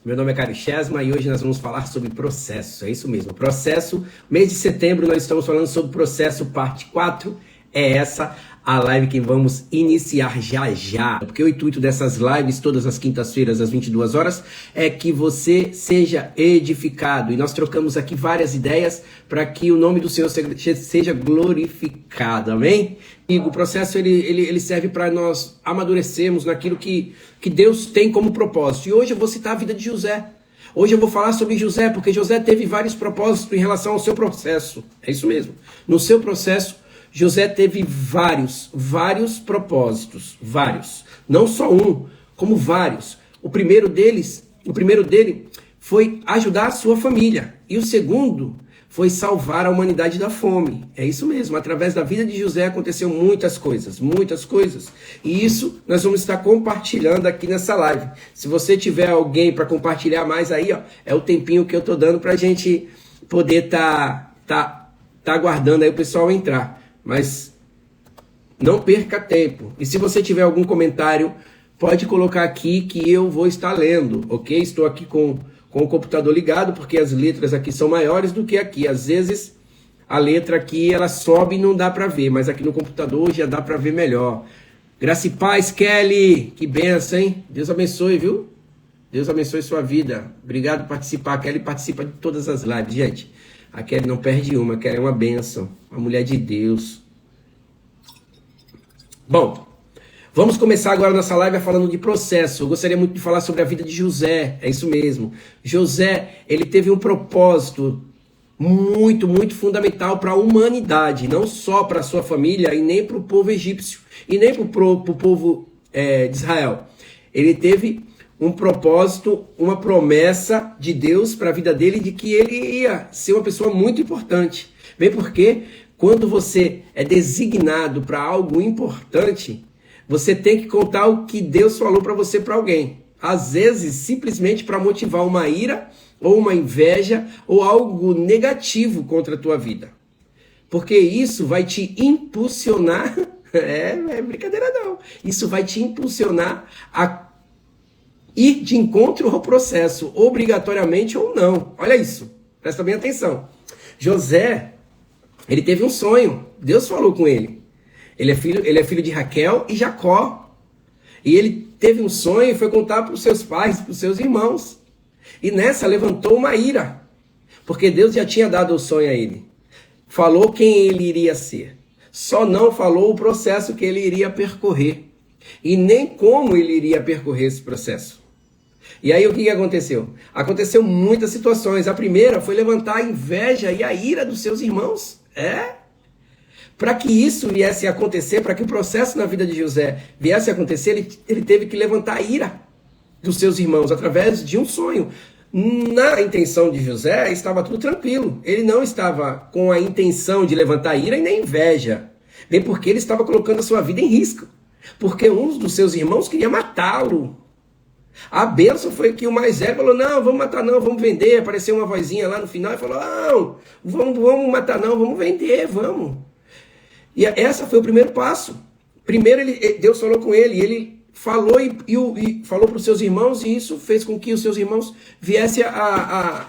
Meu nome é Caio Chesma e hoje nós vamos falar sobre processo. É isso mesmo, processo. Mês de setembro nós estamos falando sobre processo parte 4. É essa a live que vamos iniciar já já. Porque o intuito dessas lives, todas as quintas-feiras às 22 horas, é que você seja edificado. E nós trocamos aqui várias ideias para que o nome do Senhor seja glorificado. Amém? E o processo ele serve para nós amadurecermos naquilo que Deus tem como propósito. E hoje eu vou citar a vida de José. Hoje eu vou falar sobre José, porque José teve vários propósitos em relação ao seu processo. É isso mesmo. No seu processo, José teve vários propósitos. Vários. Não só um, como vários. O primeiro dele foi ajudar a sua família. E o segundo foi salvar a humanidade da fome. É isso mesmo. Através da vida de José aconteceu muitas coisas. E isso nós vamos estar compartilhando aqui nessa live. Se você tiver alguém para compartilhar mais aí, ó, é o tempinho que eu tô dando pra gente poder tá aguardando aí o pessoal entrar. Mas não perca tempo. E se você tiver algum comentário, pode colocar aqui que eu vou estar lendo, ok? Estou aqui com o computador ligado, porque as letras aqui são maiores do que aqui. Às vezes a letra aqui ela sobe e não dá para ver, mas aqui no computador já dá para ver melhor. Graça e paz, Kelly! Que benção, hein? Deus abençoe, viu? Deus abençoe sua vida. Obrigado por participar. A Kelly participa de todas as lives, gente. A Kelly não perde uma, a Kelly é uma bênção. Uma mulher de Deus. Bom, vamos começar agora nossa live falando de processo. Eu gostaria muito de falar sobre a vida de José. É isso mesmo. José, ele teve um propósito muito fundamental para a humanidade. Não só para a sua família e nem para o povo egípcio. E nem para o povo de Israel. Ele teve um propósito, uma promessa de Deus para a vida dele de que ele ia ser uma pessoa muito importante. Bem porque quando você é designado para algo importante, você tem que contar o que Deus falou para você para alguém. Às vezes, simplesmente para motivar uma ira, ou uma inveja, ou algo negativo contra a tua vida. Porque isso vai te impulsionar, é brincadeira não, isso vai te impulsionar a ir de encontro ao processo, obrigatoriamente ou não. Olha isso, presta bem atenção. José, ele teve um sonho, Deus falou com ele. Ele é filho de Raquel e Jacó. E ele teve um sonho e foi contar para os seus pais, para os seus irmãos. E nessa levantou uma ira, porque Deus já tinha dado o sonho a ele. Falou quem ele iria ser. Só não falou o processo que ele iria percorrer. E nem como ele iria percorrer esse processo. E aí o que aconteceu? Aconteceu muitas situações. A primeira foi levantar a inveja e a ira dos seus irmãos. Para que isso viesse a acontecer, para que o processo na vida de José viesse a acontecer, ele teve que levantar a ira dos seus irmãos através de um sonho. Na intenção de José estava tudo tranquilo. Ele não estava com a intenção de levantar ira e nem inveja. Bem porque ele estava colocando a sua vida em risco. Porque um dos seus irmãos queria matá-lo. A bênção foi que o mais velho falou, não, vamos matar não, vamos vender. Apareceu uma vozinha lá no final e falou, não, vamos matar não, vamos vender, vamos. E essa foi o primeiro passo. Primeiro Deus falou com ele, e ele falou e falou para os seus irmãos, e isso fez com que os seus irmãos viessem a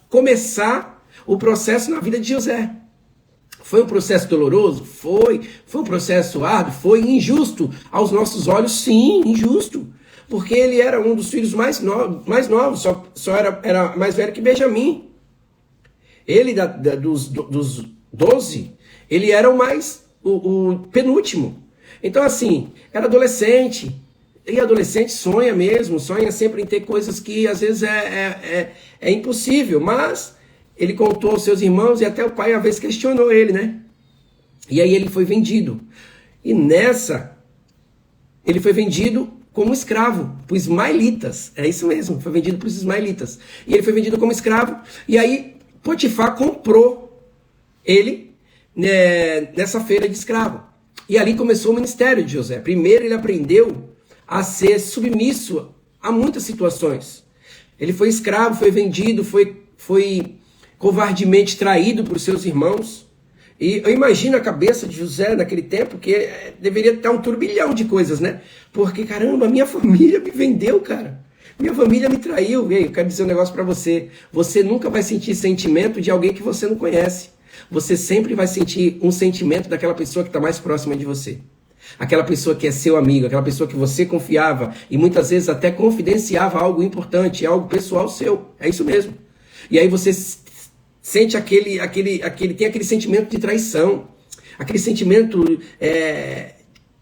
começar o processo na vida de José. Foi um processo doloroso? Foi um processo árduo? Foi injusto aos nossos olhos? Sim, injusto. Porque ele era um dos filhos mais novos, só era mais velho que Benjamim. Ele, dos 12, ele era o penúltimo. Então, assim, era adolescente. E adolescente sonha mesmo, sonha sempre em ter coisas que às vezes é impossível. Mas ele contou aos seus irmãos e até o pai uma vez questionou ele, né? E aí ele foi vendido. E nessa, ele foi vendido como escravo, para os ismaelitas. É isso mesmo, foi vendido para os ismaelitas. E ele foi vendido como escravo. E aí Potifar comprou ele nessa feira de escravo. E ali começou o ministério de José. Primeiro ele aprendeu a ser submisso a muitas situações. Ele foi escravo, foi vendido, foi covardemente traído por seus irmãos. E eu imagino a cabeça de José naquele tempo, que deveria estar um turbilhão de coisas, né? Porque, caramba, minha família me vendeu, cara. Minha família me traiu. Ei, eu quero dizer um negócio para você. Você nunca vai sentir sentimento de alguém que você não conhece. Você sempre vai sentir um sentimento daquela pessoa que está mais próxima de você. Aquela pessoa que é seu amigo, aquela pessoa que você confiava e muitas vezes até confidenciava algo importante, algo pessoal seu. É isso mesmo. E aí você sente tem aquele sentimento de traição, aquele sentimento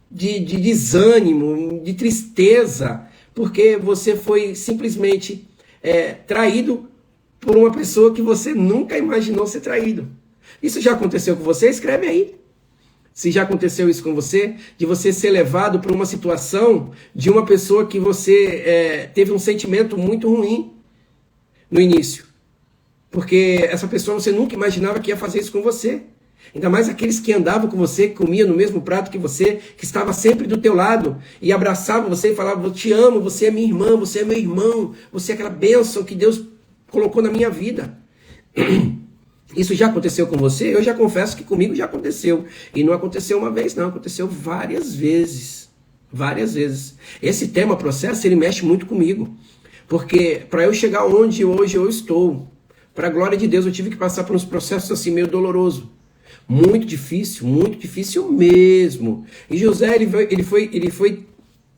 de desânimo, de tristeza, porque você foi simplesmente traído por uma pessoa que você nunca imaginou ser traído. Isso já aconteceu com você? Escreve aí. Se já aconteceu isso com você, de você ser levado para uma situação de uma pessoa que você teve um sentimento muito ruim no início. Porque essa pessoa você nunca imaginava que ia fazer isso com você. Ainda mais aqueles que andavam com você, que comiam no mesmo prato que você, que estava sempre do teu lado e abraçavam você e falavam: eu te amo, você é minha irmã, você é meu irmão, você é aquela bênção que Deus colocou na minha vida. Isso já aconteceu com você? Eu já confesso que comigo já aconteceu. E não aconteceu uma vez, não. Aconteceu várias vezes. Várias vezes. Esse tema, processo, ele mexe muito comigo. Porque para eu chegar onde hoje eu estou, para a glória de Deus, eu tive que passar por uns processos assim meio dolorosos. Muito difícil mesmo. E José, ele foi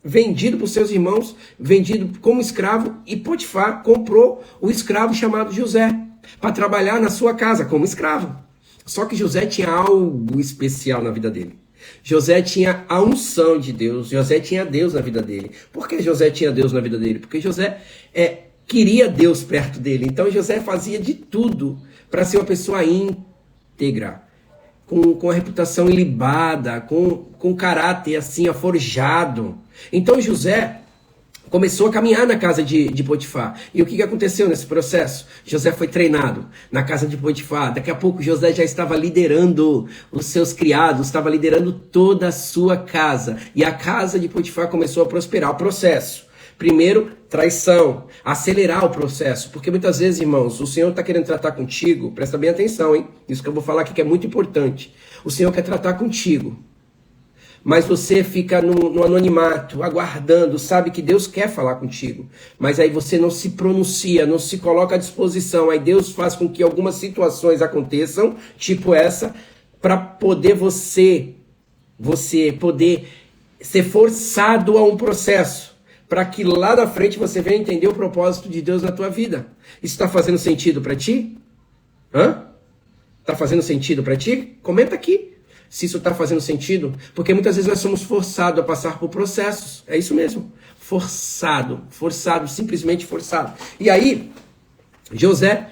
vendido por seus irmãos, vendido como escravo, e Potifar comprou o escravo chamado José para trabalhar na sua casa como escravo. Só que José tinha algo especial na vida dele. José tinha a unção de Deus. José tinha Deus na vida dele. Por que José tinha Deus na vida dele? Porque José queria Deus perto dele. Então José fazia de tudo para ser uma pessoa íntegra, com a reputação ilibada, com caráter assim forjado. Então José começou a caminhar na casa de Potifar. E o que aconteceu nesse processo? José foi treinado na casa de Potifar. Daqui a pouco José já estava liderando os seus criados, estava liderando toda a sua casa. E a casa de Potifar começou a prosperar. O processo: primeiro, traição, acelerar o processo. Porque muitas vezes, irmãos, o Senhor está querendo tratar contigo. Presta bem atenção, hein? Isso que eu vou falar aqui que é muito importante. O Senhor quer tratar contigo, mas você fica no anonimato, aguardando, sabe que Deus quer falar contigo, mas aí você não se pronuncia, não se coloca à disposição. Aí Deus faz com que algumas situações aconteçam, tipo essa, para poder você poder ser forçado a um processo, para que lá na frente você venha entender o propósito de Deus na tua vida. Isso está fazendo sentido para ti? Está fazendo sentido para ti? Comenta aqui se isso está fazendo sentido, porque muitas vezes nós somos forçados a passar por processos. É isso mesmo. Forçado, simplesmente forçado. E aí, José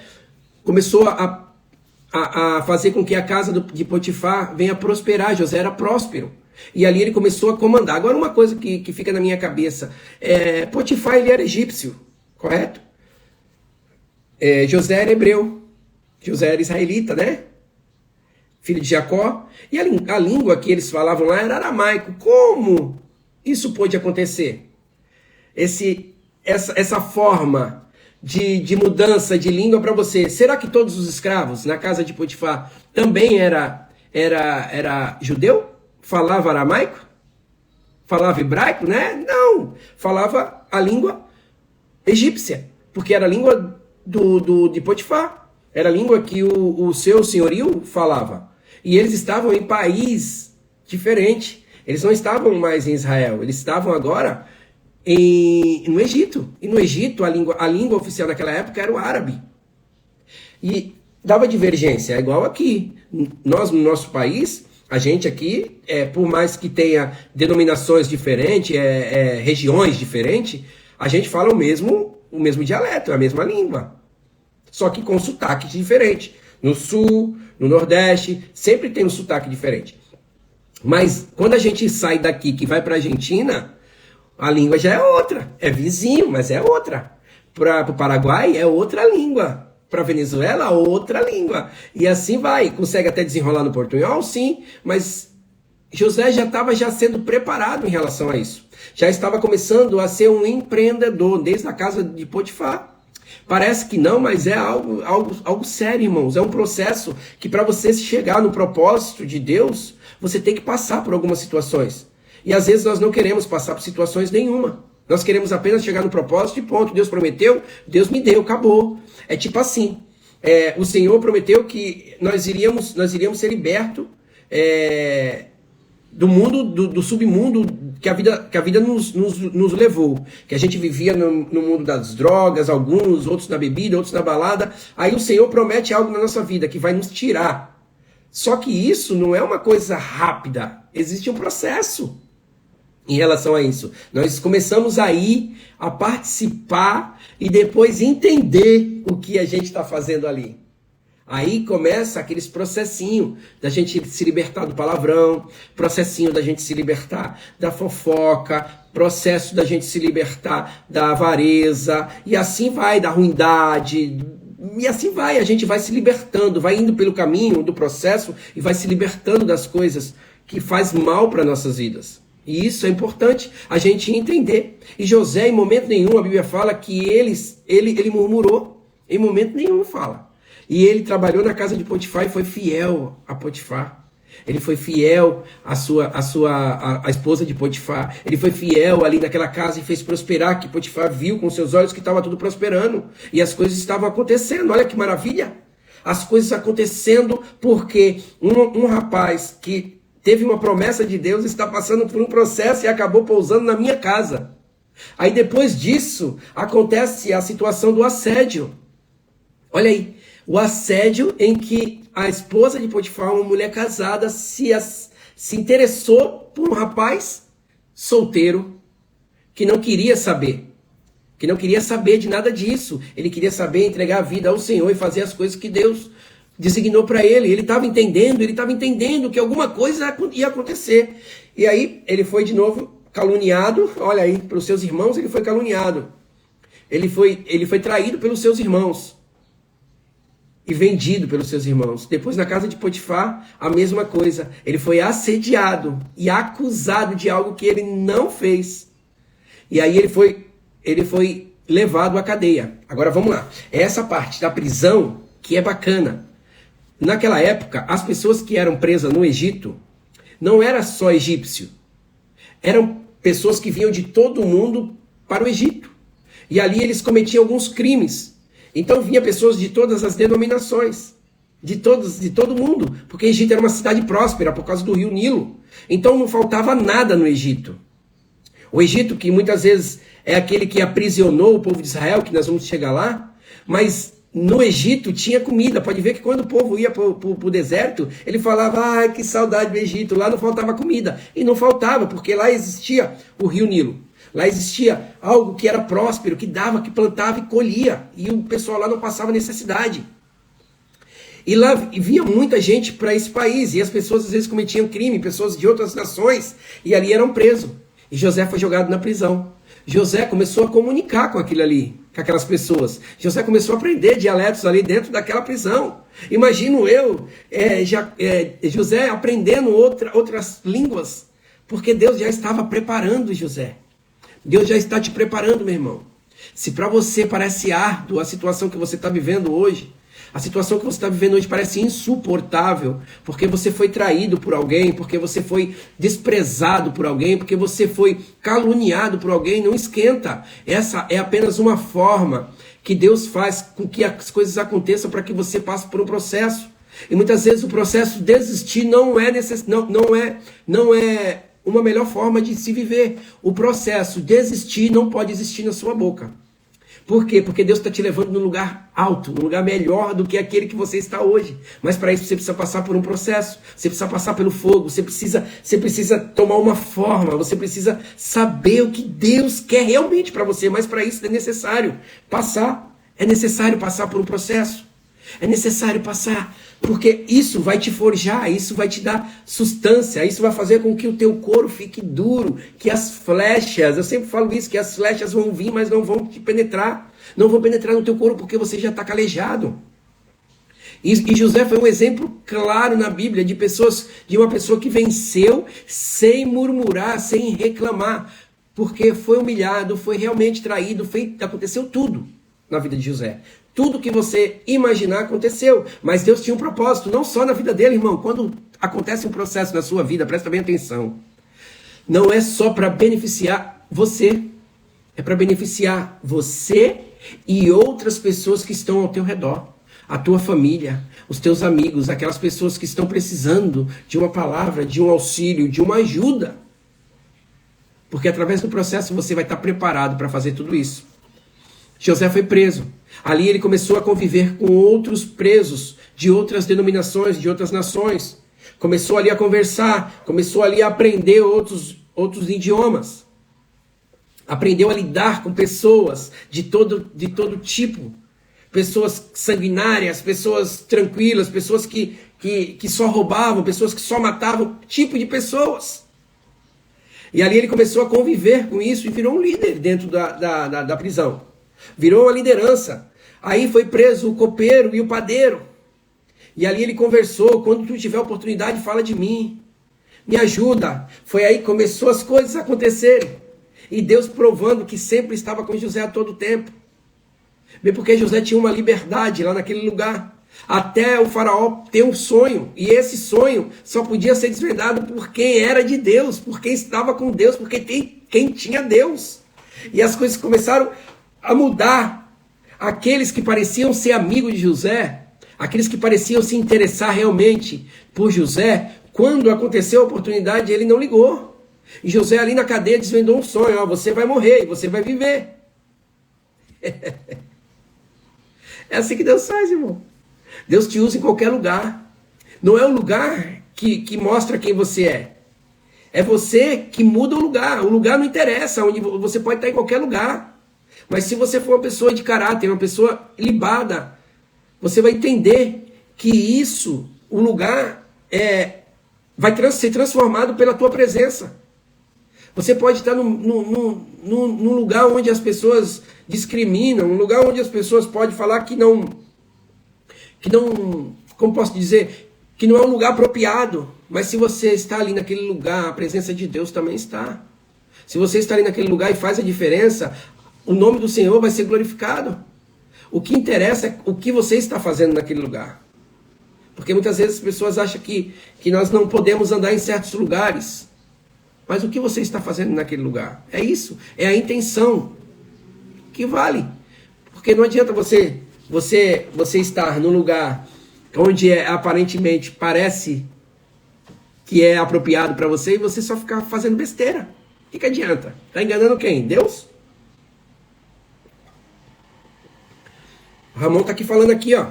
começou a fazer com que a casa de Potifar venha prosperar. José era próspero. E ali ele começou a comandar. Agora uma coisa que fica na minha cabeça. Potifar, ele era egípcio, correto? José era hebreu. José era israelita, né? Filho de Jacó. E a língua que eles falavam lá era aramaico. Como isso pôde acontecer? Essa forma de mudança de língua para você. Será que todos os escravos na casa de Potifar também era judeu? Falava aramaico? Falava hebraico, né? Não. Falava a língua egípcia. Porque era a língua de Potifar. Era a língua que o seu senhorio falava. E eles estavam em país diferente. Eles não estavam mais em Israel. Eles estavam agora no Egito. E no Egito, a língua oficial naquela época era o árabe. E dava divergência. É igual aqui. Nós, no nosso país, a gente aqui, por mais que tenha denominações diferentes, regiões diferentes, a gente fala o mesmo dialeto, a mesma língua. Só que com sotaque diferente. No sul, no nordeste, sempre tem um sotaque diferente. Mas quando a gente sai daqui, que vai para a Argentina, a língua já é outra. É vizinho, mas é outra. Para o Paraguai é outra língua. Para a Venezuela, outra língua. E assim vai. Consegue até desenrolar no portunhol? Sim. Mas José já estava sendo preparado em relação a isso. Já estava começando a ser um empreendedor desde a casa de Potifar. Parece que não, mas é algo sério, irmãos. É um processo que para você chegar no propósito de Deus, você tem que passar por algumas situações. E às vezes nós não queremos passar por situações nenhuma. Nós queremos apenas chegar no propósito e ponto. Deus prometeu, Deus me deu, acabou. É tipo assim, o Senhor prometeu que nós iríamos ser libertos do mundo, do submundo que a vida nos levou. Que a gente vivia no mundo das drogas, alguns, outros na bebida, outros na balada. Aí o Senhor promete algo na nossa vida que vai nos tirar. Só que isso não é uma coisa rápida. Existe um processo em relação a isso. Nós começamos aí a participar e depois entender o que a gente está fazendo ali. Aí começa aqueles processinhos da gente se libertar do palavrão, processinho da gente se libertar da fofoca, processo da gente se libertar da avareza, e assim vai, da ruindade, e assim vai, a gente vai se libertando, vai indo pelo caminho do processo e vai se libertando das coisas que faz mal para nossas vidas. E isso é importante a gente entender. E José, em momento nenhum, a Bíblia fala que ele murmurou. Em momento nenhum fala. E ele trabalhou na casa de Potifar e foi fiel a Potifar. Ele foi fiel à esposa de Potifar. Ele foi fiel ali naquela casa e fez prosperar, que Potifar viu com seus olhos que estava tudo prosperando. E as coisas estavam acontecendo. Olha que maravilha. As coisas acontecendo porque um rapaz que teve uma promessa de Deus, está passando por um processo e acabou pousando na minha casa. Aí depois disso, acontece a situação do assédio. Olha aí, o assédio em que a esposa de Potifar, uma mulher casada, se interessou por um rapaz solteiro que não queria saber. Que não queria saber de nada disso. Ele queria saber entregar a vida ao Senhor e fazer as coisas que Deus designou para ele. Ele estava entendendo que alguma coisa ia acontecer. E aí ele foi de novo caluniado. Olha aí, pelos seus irmãos ele foi caluniado. Ele foi traído pelos seus irmãos e vendido pelos seus irmãos. Depois na casa de Potifar, a mesma coisa. Ele foi assediado e acusado de algo que ele não fez. E aí ele foi levado à cadeia. Agora vamos lá. Essa parte da prisão que é bacana. Naquela época, as pessoas que eram presas no Egito não era só egípcio. Eram pessoas que vinham de todo o mundo para o Egito. E ali eles cometiam alguns crimes. Então vinha pessoas de todas as denominações, de todo mundo, porque o Egito era uma cidade próspera por causa do rio Nilo. Então não faltava nada no Egito. O Egito, que muitas vezes é aquele que aprisionou o povo de Israel, que nós vamos chegar lá, mas no Egito tinha comida. Pode ver que quando o povo ia para o deserto, ele falava, ai, que saudade do Egito, lá não faltava comida. E não faltava, porque lá existia o rio Nilo. Lá existia algo que era próspero, que dava, que plantava e colhia. E o pessoal lá não passava necessidade. E lá vinha muita gente para esse país. E as pessoas às vezes cometiam crime, pessoas de outras nações, e ali eram presos. E José foi jogado na prisão. José começou a comunicar com aquilo ali, com aquelas pessoas. José começou a aprender dialetos ali dentro daquela prisão. Imagino José aprendendo outras línguas, porque Deus já estava preparando José. Deus já está te preparando, meu irmão. Se para você parece árduo a situação que você está vivendo hoje, a situação que você está vivendo hoje parece insuportável, porque você foi traído por alguém, porque você foi desprezado por alguém, porque você foi caluniado por alguém, não esquenta. Essa é apenas uma forma que Deus faz com que as coisas aconteçam para que você passe por um processo. E muitas vezes o processo desistir não é uma melhor forma de se viver. O processo desistir não pode existir na sua boca. Por quê? Porque Deus está te levando num lugar alto, num lugar melhor do que aquele que você está hoje. Mas para isso você precisa passar por um processo, você precisa passar pelo fogo, você precisa tomar uma forma, você precisa saber o que Deus quer realmente para você. Mas para isso é necessário passar por um processo. É necessário passar, porque isso vai te forjar, isso vai te dar sustância, isso vai fazer com que o teu couro fique duro, que as flechas, eu sempre falo isso, que as flechas vão vir, mas não vão te penetrar, não vão penetrar no teu couro porque você já está calejado. E José foi um exemplo claro na Bíblia de uma pessoa que venceu sem murmurar, sem reclamar, porque foi humilhado, foi realmente traído, aconteceu tudo na vida de José. Tudo que você imaginar aconteceu, mas Deus tinha um propósito, não só na vida dele, irmão. Quando acontece um processo na sua vida, presta bem atenção, não é só para beneficiar você, É para beneficiar você e outras pessoas que estão ao teu redor. A tua família, os teus amigos, aquelas pessoas que estão precisando de uma palavra, de um auxílio, de uma ajuda. Porque através do processo você vai estar preparado para fazer tudo isso. José foi preso. Ali ele começou a conviver com outros presos de outras denominações, de outras nações. Começou ali a conversar, começou ali a aprender outros idiomas. Aprendeu a lidar com pessoas de todo tipo. Pessoas sanguinárias, pessoas tranquilas, pessoas que só roubavam, pessoas que só matavam, tipo de pessoas. E ali ele começou a conviver com isso e virou um líder dentro da prisão. Virou uma liderança. Aí foi preso o copeiro e o padeiro. E ali ele conversou: quando tu tiver oportunidade, fala de mim. Me ajuda. Foi aí que começou as coisas a acontecerem. E Deus provando que sempre estava com José a todo tempo. Bem, porque José tinha uma liberdade lá naquele lugar. Até o faraó ter um sonho. E esse sonho só podia ser desvendado por quem era de Deus, por quem estava com Deus, porque quem tinha Deus. E as coisas começaram a mudar. Aqueles que pareciam ser amigos de José, aqueles que pareciam se interessar realmente por José, quando aconteceu a oportunidade, ele não ligou. E José ali na cadeia desvendou um sonho: ó, você vai morrer e você vai viver. É assim que Deus faz, irmão. Deus te usa em qualquer lugar. Não é o lugar que mostra quem você é. É você que muda o lugar. O lugar não interessa, onde você pode estar em qualquer lugar. Mas se você for uma pessoa de caráter, uma pessoa libada, você vai entender que isso, o lugar, vai ser transformado pela tua presença. Você pode estar num lugar onde as pessoas discriminam, um lugar onde as pessoas podem falar que não, como posso dizer, que não é um lugar apropriado. Mas se você está ali naquele lugar, a presença de Deus também está. Se você está ali naquele lugar e faz a diferença, o nome do Senhor vai ser glorificado. O que interessa é o que você está fazendo naquele lugar. Porque muitas vezes as pessoas acham que nós não podemos andar em certos lugares. Mas o que você está fazendo naquele lugar? É isso, é a intenção que vale. Porque não adianta você estar num lugar onde aparentemente parece que é apropriado para você e você só ficar fazendo besteira. O que adianta? Está enganando quem? Deus? O Ramon está aqui falando aqui, ó,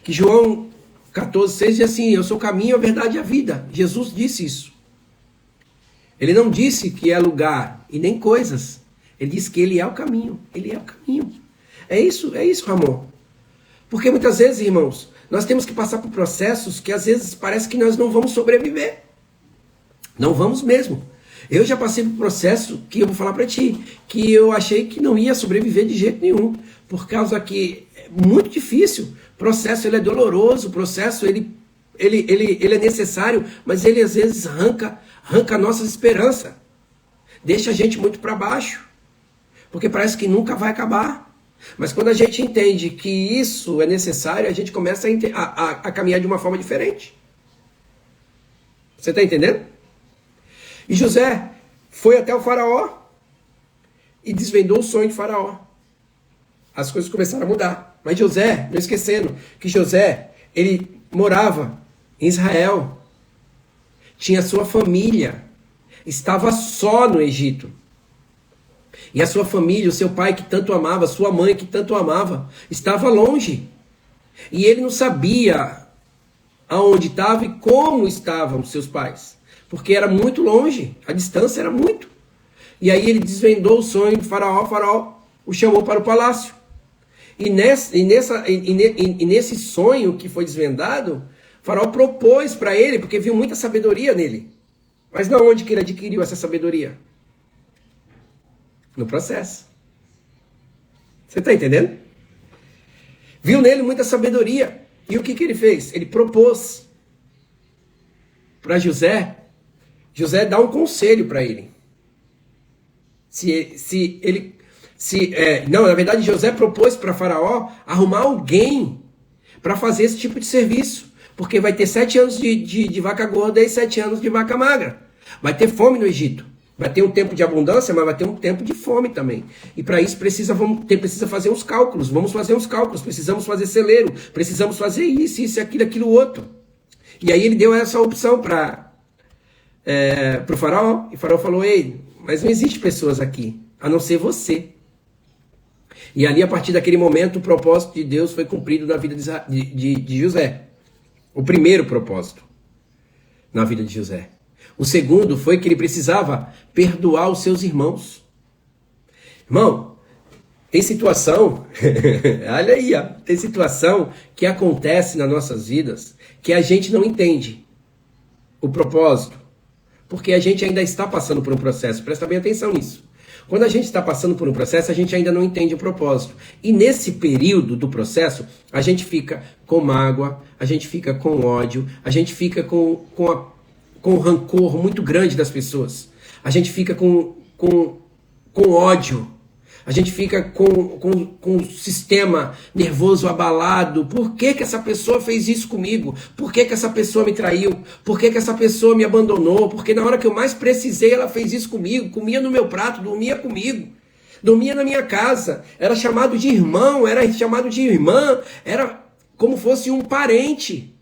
que João 14,6 diz assim: eu sou o caminho, a verdade e a vida. Jesus disse isso. Ele não disse que é lugar e nem coisas. Ele disse que ele é o caminho. Ele é o caminho. É isso, Ramon. Porque muitas vezes, irmãos, nós temos que passar por processos que às vezes parece que nós não vamos sobreviver. Não vamos mesmo. Eu já passei por um processo que eu vou falar para ti, que eu achei que não ia sobreviver de jeito nenhum. Por causa que é muito difícil. O processo ele é doloroso, o processo ele é necessário, mas ele às vezes arranca a nossa esperança. Deixa a gente muito para baixo. Porque parece que nunca vai acabar. Mas quando a gente entende que isso é necessário, a gente começa a caminhar de uma forma diferente. Você está entendendo? E José foi até o faraó e desvendou o sonho de faraó. As coisas começaram a mudar. Mas José, não esquecendo que José, ele morava em Israel. Tinha sua família. Estava só no Egito. E a sua família, o seu pai que tanto amava, sua mãe que tanto amava, estava longe. E ele não sabia aonde estava e como estavam os seus pais. Porque era muito longe, a distância era muito. E aí ele desvendou o sonho de Faraó, Faraó o chamou para o palácio. E nesse sonho que foi desvendado, Faraó propôs para ele, porque viu muita sabedoria nele. Mas de onde que ele adquiriu essa sabedoria? No processo. Você está entendendo? Viu nele muita sabedoria. E o que ele fez? Ele propôs para José dar um conselho para ele. Não, na verdade, José propôs para Faraó arrumar alguém para fazer esse tipo de serviço. Porque vai ter 7 anos de vaca gorda e 7 anos de vaca magra. Vai ter fome no Egito. Vai ter um tempo de abundância, mas vai ter um tempo de fome também. E para isso precisa fazer uns cálculos. Vamos fazer uns cálculos. Precisamos fazer celeiro. Precisamos fazer isso, aquilo, outro. E aí ele deu essa opção para o faraó. E o faraó falou, ei, mas não existe pessoas aqui, a não ser você. E ali, a partir daquele momento, o propósito de Deus foi cumprido na vida de José. O primeiro propósito na vida de José. O segundo foi que ele precisava perdoar os seus irmãos. Irmão, tem situação, olha aí, ó, tem situação que acontece nas nossas vidas que a gente não entende o propósito, porque a gente ainda está passando por um processo. Presta bem atenção nisso. Quando a gente está passando por um processo, a gente ainda não entende o propósito. E nesse período do processo, a gente fica com mágoa, a gente fica com ódio, a gente fica com rancor muito grande das pessoas. A gente fica com ódio. A gente fica com o sistema nervoso abalado. Por que essa pessoa fez isso comigo? Por que essa pessoa me traiu? Por que essa pessoa me abandonou? Porque na hora que eu mais precisei, ela fez isso comigo. Comia no meu prato, dormia comigo. Dormia na minha casa. Era chamado de irmão, era chamado de irmã. Era como fosse um parente.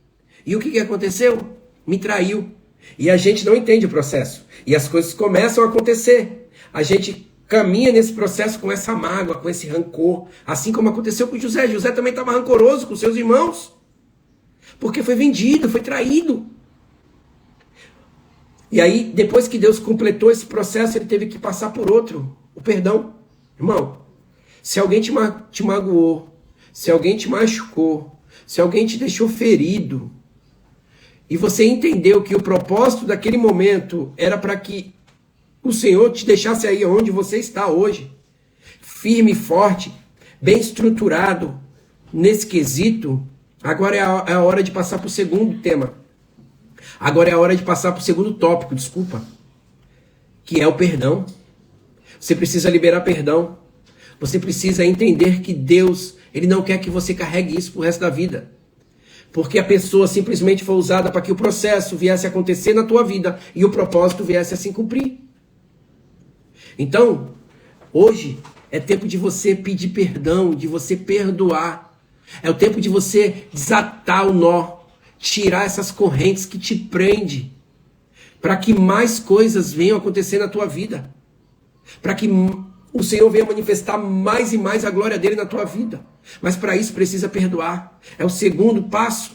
E o que aconteceu? Me traiu. E a gente não entende o processo. E as coisas começam a acontecer. A gente caminha nesse processo com essa mágoa, com esse rancor. Assim como aconteceu com José. José também estava rancoroso com seus irmãos. Porque foi vendido, foi traído. E aí, depois que Deus completou esse processo, ele teve que passar por outro. O perdão. Irmão, se alguém te magoou, se alguém te machucou, se alguém te deixou ferido, e você entendeu que o propósito daquele momento era para que o Senhor te deixasse aí onde você está hoje, firme e forte, bem estruturado nesse quesito, agora é a hora de passar para o segundo tema. Agora é a hora de passar para o segundo tópico, desculpa, que é o perdão. Você precisa liberar perdão. Você precisa entender que Deus, Ele não quer que você carregue isso pro resto da vida. Porque a pessoa simplesmente foi usada para que o processo viesse a acontecer na tua vida e o propósito viesse a se cumprir. Então, hoje é tempo de você pedir perdão, de você perdoar. É o tempo de você desatar o nó, tirar essas correntes que te prendem, para que mais coisas venham acontecer na tua vida. Para que o Senhor venha manifestar mais e mais a glória dele na tua vida. Mas para isso precisa perdoar. É o segundo passo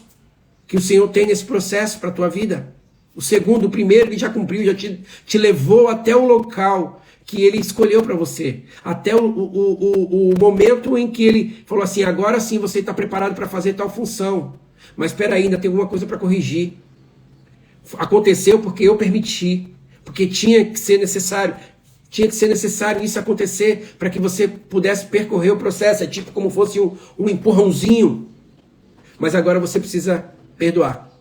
que o Senhor tem nesse processo para a tua vida. O primeiro ele já cumpriu, já te levou até o local que ele escolheu para você. Até o momento em que ele falou assim, agora sim você está preparado para fazer tal função. Mas espera aí, ainda tem alguma coisa para corrigir. Aconteceu porque eu permiti. Porque tinha que ser necessário. Tinha que ser necessário isso acontecer para que você pudesse percorrer o processo. É tipo como fosse um empurrãozinho. Mas agora você precisa perdoar.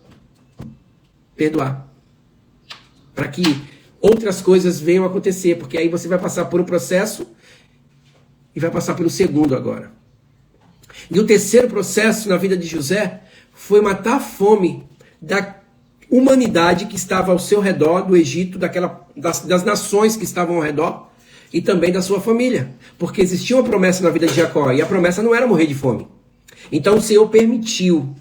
Perdoar. Para que outras coisas venham acontecer. Porque aí você vai passar por um processo e vai passar pelo segundo agora. E o terceiro processo na vida de José foi matar a fome da humanidade que estava ao seu redor, do Egito, das nações que estavam ao redor, e também da sua família. Porque existia uma promessa na vida de Jacó, e a promessa não era morrer de fome. Então o Senhor permitiu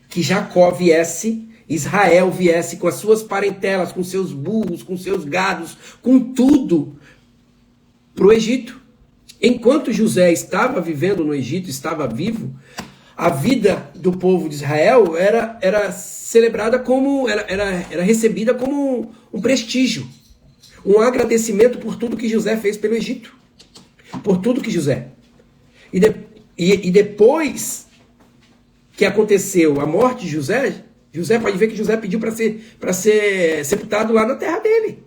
que Jacó viesse, Israel viesse com as suas parentelas, com seus burros, com seus gados, com tudo, para o Egito. Enquanto José estava vivendo no Egito, estava vivo, a vida do povo de Israel era celebrada como, era recebida como um prestígio, um agradecimento por tudo que José fez pelo Egito, por tudo que José. E depois que aconteceu a morte de José, pode ver que José pediu para ser sepultado lá na terra dele.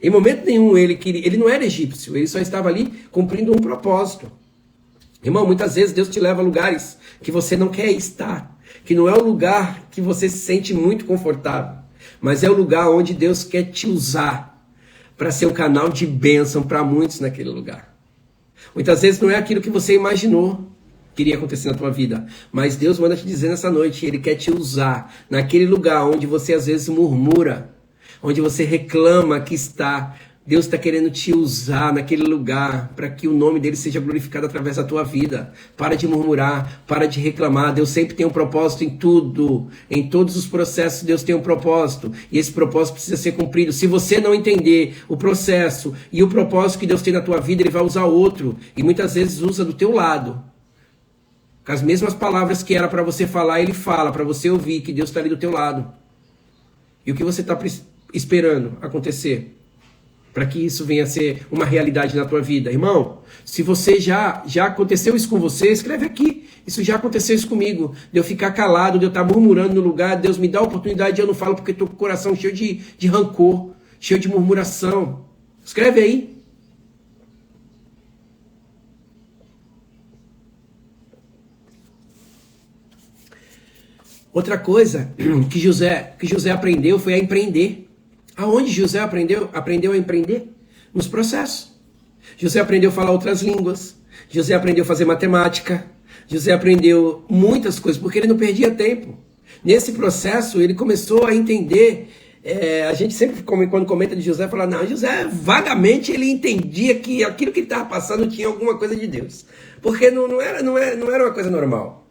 Em momento nenhum ele não era egípcio, ele só estava ali cumprindo um propósito. Irmão, muitas vezes Deus te leva a lugares que você não quer estar, que não é o lugar que você se sente muito confortável, mas é o lugar onde Deus quer te usar para ser um canal de bênção para muitos naquele lugar. Muitas vezes não é aquilo que você imaginou que iria acontecer na tua vida, mas Deus manda te dizer nessa noite, Ele quer te usar naquele lugar onde você às vezes murmura, onde você reclama que está. Deus está querendo te usar naquele lugar para que o nome dele seja glorificado através da tua vida. Para de murmurar, para de reclamar. Deus sempre tem um propósito em tudo. Em todos os processos Deus tem um propósito. E esse propósito precisa ser cumprido. Se você não entender o processo e o propósito que Deus tem na tua vida, ele vai usar outro. E muitas vezes usa do teu lado. Com as mesmas palavras que era para você falar, ele fala para você ouvir que Deus está ali do teu lado. E o que você está esperando acontecer? Para que isso venha a ser uma realidade na tua vida. Irmão, se você já aconteceu isso com você, escreve aqui. Isso já aconteceu isso comigo. De eu ficar calado, de eu estar murmurando no lugar, Deus me dá a oportunidade e eu não falo porque estou com o coração cheio de rancor, cheio de murmuração. Escreve aí. Outra coisa que José aprendeu foi a empreender. Aonde José aprendeu a empreender? Nos processos. José aprendeu a falar outras línguas. José aprendeu a fazer matemática. José aprendeu muitas coisas, porque ele não perdia tempo. Nesse processo, ele começou a entender. A gente sempre, quando comenta de José, fala, não, José, vagamente, ele entendia que aquilo que ele estava passando tinha alguma coisa de Deus. Porque não era uma coisa normal.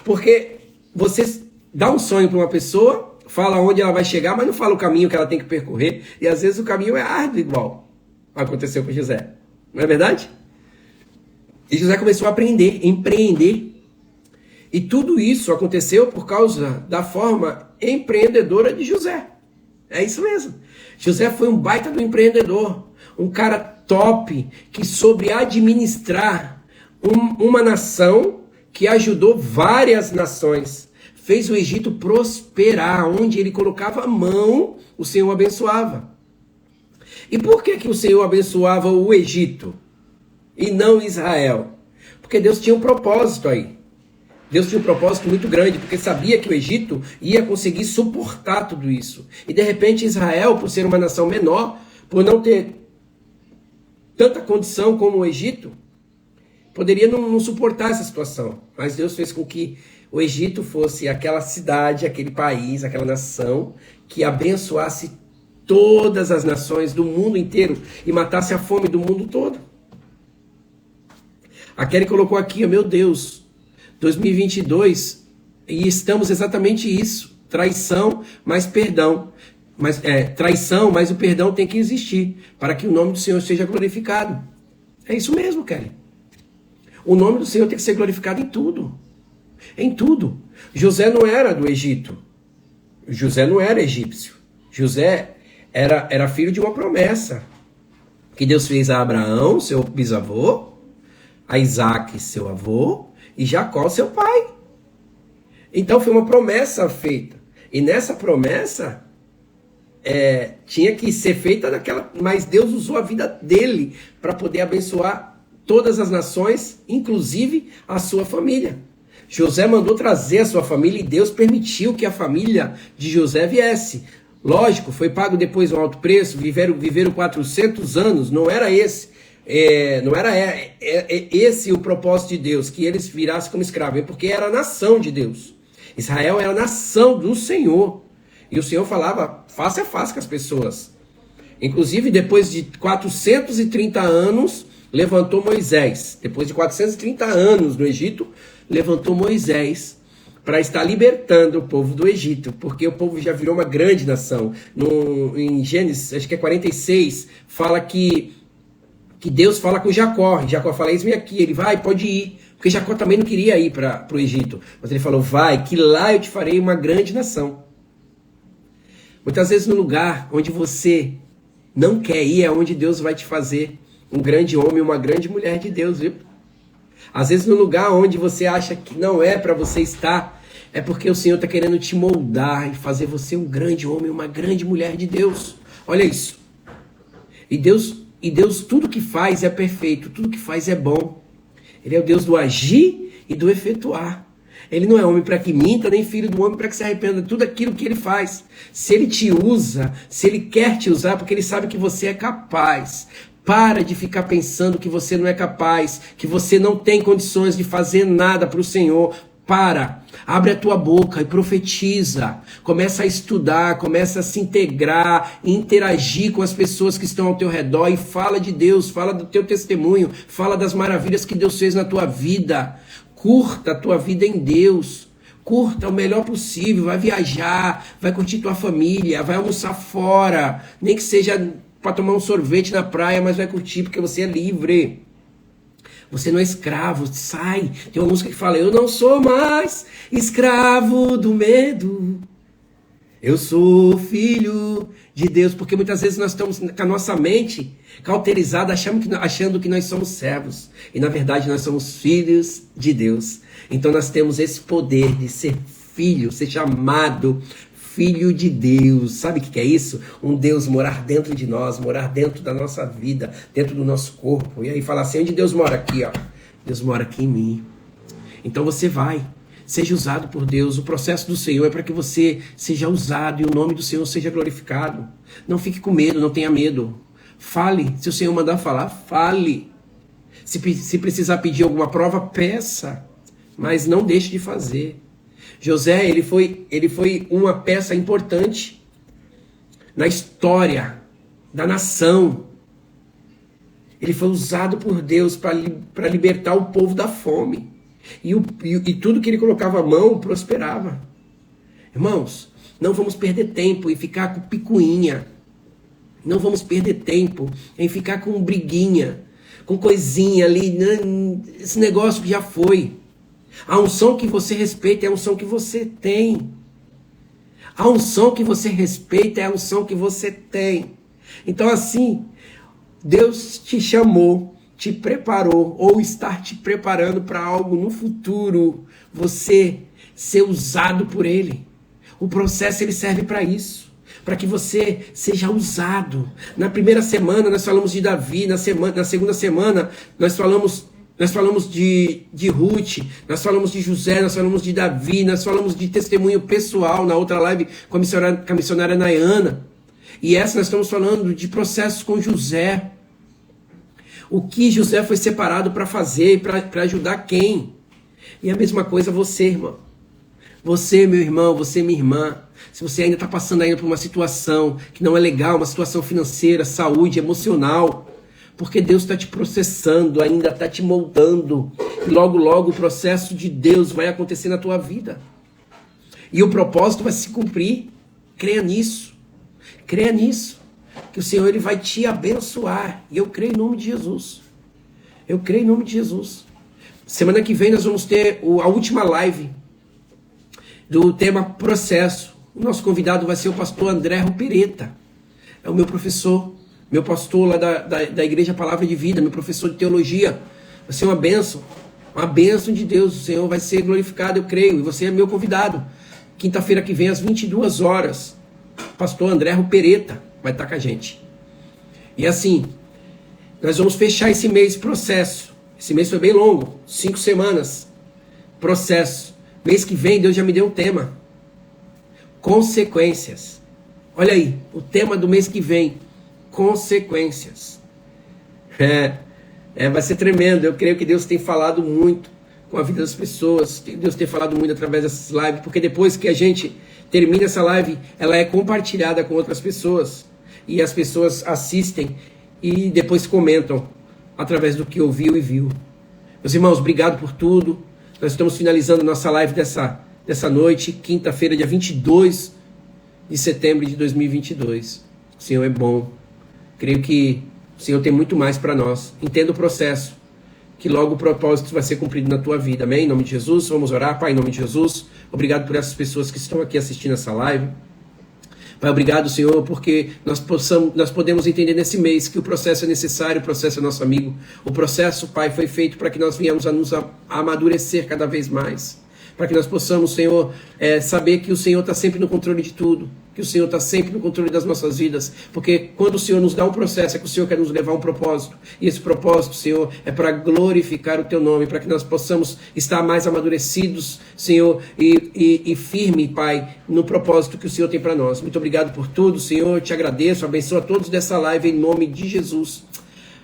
Porque você dá um sonho para uma pessoa, fala onde ela vai chegar, mas não fala o caminho que ela tem que percorrer. E às vezes o caminho é árduo igual. Aconteceu com José. Não é verdade? E José começou a empreender. E tudo isso aconteceu por causa da forma empreendedora de José. É isso mesmo. José foi um baita do empreendedor. Um cara top que soube administrar uma nação que ajudou várias nações. Fez o Egito prosperar, onde ele colocava a mão, o Senhor abençoava. E por que o Senhor abençoava o Egito e não Israel? Porque Deus tinha um propósito aí. Deus tinha um propósito muito grande, porque sabia que o Egito ia conseguir suportar tudo isso. E de repente Israel, por ser uma nação menor, por não ter tanta condição como o Egito, poderia não suportar essa situação. Mas Deus fez com que o Egito fosse aquela cidade, aquele país, aquela nação que abençoasse todas as nações do mundo inteiro e matasse a fome do mundo todo. A Kelly colocou aqui, meu Deus, 2022, e estamos exatamente isso. Traição, mais perdão. Traição, mas o perdão tem que existir para que o nome do Senhor seja glorificado. É isso mesmo, Kelly. O nome do Senhor tem que ser glorificado em tudo. Em tudo. José não era do Egito. José não era egípcio. José era filho de uma promessa que Deus fez a Abraão, seu bisavô, a Isaac, seu avô, e Jacó, seu pai. Então foi uma promessa feita. E nessa promessa tinha que ser feita daquela, mas Deus usou a vida dele para poder abençoar todas as nações, inclusive a sua família. José mandou trazer a sua família e Deus permitiu que a família de José viesse. Lógico, foi pago depois um alto preço, viveram 400 anos, não era esse. Não era esse o propósito de Deus, que eles virassem como escravos, porque era a nação de Deus. Israel era a nação do Senhor. E o Senhor falava face a face com as pessoas. Inclusive, depois de 430 anos, levantou Moisés. Depois de 430 anos no Egito, levantou Moisés para estar libertando o povo do Egito, porque o povo já virou uma grande nação. Em Gênesis, acho que é 46, fala que Deus fala com Jacó. E Jacó fala, eis-me aqui. Ele vai, pode ir. Porque Jacó também não queria ir para o Egito. Mas ele falou, vai, que lá eu te farei uma grande nação. Muitas vezes no lugar onde você não quer ir, é onde Deus vai te fazer um grande homem, uma grande mulher de Deus, viu? Às vezes no lugar onde você acha que não é para você estar, é porque o Senhor está querendo te moldar e fazer você um grande homem, uma grande mulher de Deus. Olha isso. E Deus tudo que faz é perfeito, tudo que faz é bom. Ele é o Deus do agir e do efetuar. Ele não é homem para que minta, nem filho do homem para que se arrependa. Tudo aquilo que ele faz. Se ele te usa, se ele quer te usar, porque ele sabe que você é capaz. Para de ficar pensando que você não é capaz, que você não tem condições de fazer nada para o Senhor. Abre a tua boca e profetiza, começa a estudar, começa a se integrar, interagir com as pessoas que estão ao teu redor e fala de Deus, fala do teu testemunho, fala das maravilhas que Deus fez na tua vida, curta a tua vida em Deus, curta o melhor possível, vai viajar, vai curtir tua família, vai almoçar fora, nem que seja para tomar um sorvete na praia, mas vai curtir porque você é livre. Você não é escravo, sai. Tem uma música que fala, eu não sou mais escravo do medo. Eu sou filho de Deus. Porque muitas vezes nós estamos com a nossa mente cauterizada, achando que nós somos servos. E na verdade nós somos filhos de Deus. Então nós temos esse poder de ser filho, ser chamado Filho de Deus. Sabe o que é isso? Um Deus morar dentro de nós, morar dentro da nossa vida, dentro do nosso corpo. E aí fala assim, onde Deus mora? Aqui, ó. Deus mora aqui em mim. Então você vai, seja usado por Deus. O processo do Senhor é para que você seja usado e o nome do Senhor seja glorificado. Não fique com medo, não tenha medo. Fale, se o Senhor mandar falar, fale. Se precisar pedir alguma prova, peça. Mas não deixe de fazer. José, ele foi uma peça importante na história da nação. Ele foi usado por Deus para libertar o povo da fome. E tudo que ele colocava a mão prosperava. Irmãos, não vamos perder tempo em ficar com picuinha. Não vamos perder tempo em ficar com briguinha, com coisinha ali. Esse negócio que já foi. A unção que você respeita é a unção que você tem. A unção que você respeita é a unção que você tem. Então assim, Deus te chamou, te preparou, ou está te preparando para algo no futuro. Você ser usado por Ele. O processo ele serve para isso. Para que você seja usado. Na primeira semana nós falamos de Davi, na segunda semana nós falamos de Ruth, nós falamos de José, nós falamos de Davi, nós falamos de testemunho pessoal na outra live com a missionária Nayana. E essa nós estamos falando de processos com José. O que José foi separado para fazer, para ajudar quem? E a mesma coisa você, irmão. Você, meu irmão, você, minha irmã. Se você ainda está passando ainda por uma situação que não é legal, uma situação financeira, saúde, emocional, porque Deus está te processando, ainda está te moldando. E logo, logo o processo de Deus vai acontecer na tua vida. E o propósito vai se cumprir. Creia nisso. Creia nisso. Que o Senhor ele vai te abençoar. E eu creio em nome de Jesus. Eu creio em nome de Jesus. Semana que vem nós vamos ter a última live do tema processo. O nosso convidado vai ser o pastor André Rupereta. É o meu professor. Meu pastor lá da Igreja Palavra de Vida, meu professor de teologia. Vai ser uma bênção de Deus. O Senhor vai ser glorificado, eu creio. E você é meu convidado. Quinta-feira que vem, às 22 horas. Pastor André Rupereta vai estar com a gente. E assim, nós vamos fechar esse mês processo. Esse mês foi bem longo, 5 semanas. Processo. Mês que vem, Deus já me deu um tema. Consequências. Olha aí, o tema do mês que vem. Consequências. Vai ser tremendo. Eu creio que Deus tem falado muito com a vida das pessoas. Deus tem falado muito através dessas lives, porque depois que a gente termina essa live, ela é compartilhada com outras pessoas. E as pessoas assistem e depois comentam através do que ouviu e viu. Meus irmãos, obrigado por tudo. Nós estamos finalizando nossa live dessa noite, quinta-feira, dia 22 de setembro de 2022. O Senhor é bom. Creio que o Senhor tem muito mais para nós. Entenda o processo, que logo o propósito vai ser cumprido na tua vida. Amém? Em nome de Jesus, vamos orar. Pai, em nome de Jesus, obrigado por essas pessoas que estão aqui assistindo essa live. Pai, obrigado, Senhor, porque nós podemos entender nesse mês que o processo é necessário, o processo é nosso amigo. O processo, Pai, foi feito para que nós venhamos a nos amadurecer cada vez mais. Para que nós possamos, Senhor, saber que o Senhor está sempre no controle de tudo. Que o Senhor está sempre no controle das nossas vidas. Porque quando o Senhor nos dá um processo, é que o Senhor quer nos levar a um propósito. E esse propósito, Senhor, é para glorificar o Teu nome. Para que nós possamos estar mais amadurecidos, Senhor, e firme, Pai, no propósito que o Senhor tem para nós. Muito obrigado por tudo, Senhor. Te agradeço. Abençoa todos dessa live em nome de Jesus.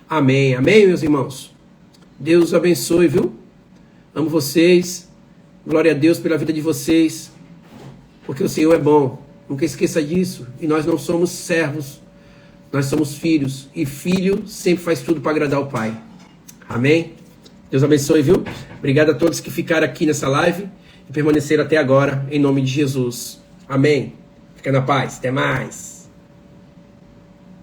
Amém. Amém, meus irmãos. Deus abençoe, viu? Amo vocês. Glória a Deus pela vida de vocês, porque o Senhor é bom. Nunca esqueça disso. E nós não somos servos, nós somos filhos. E filho sempre faz tudo para agradar o Pai. Amém? Deus abençoe, viu? Obrigado a todos que ficaram aqui nessa live e permaneceram até agora, em nome de Jesus. Amém? Fica na paz. Até mais.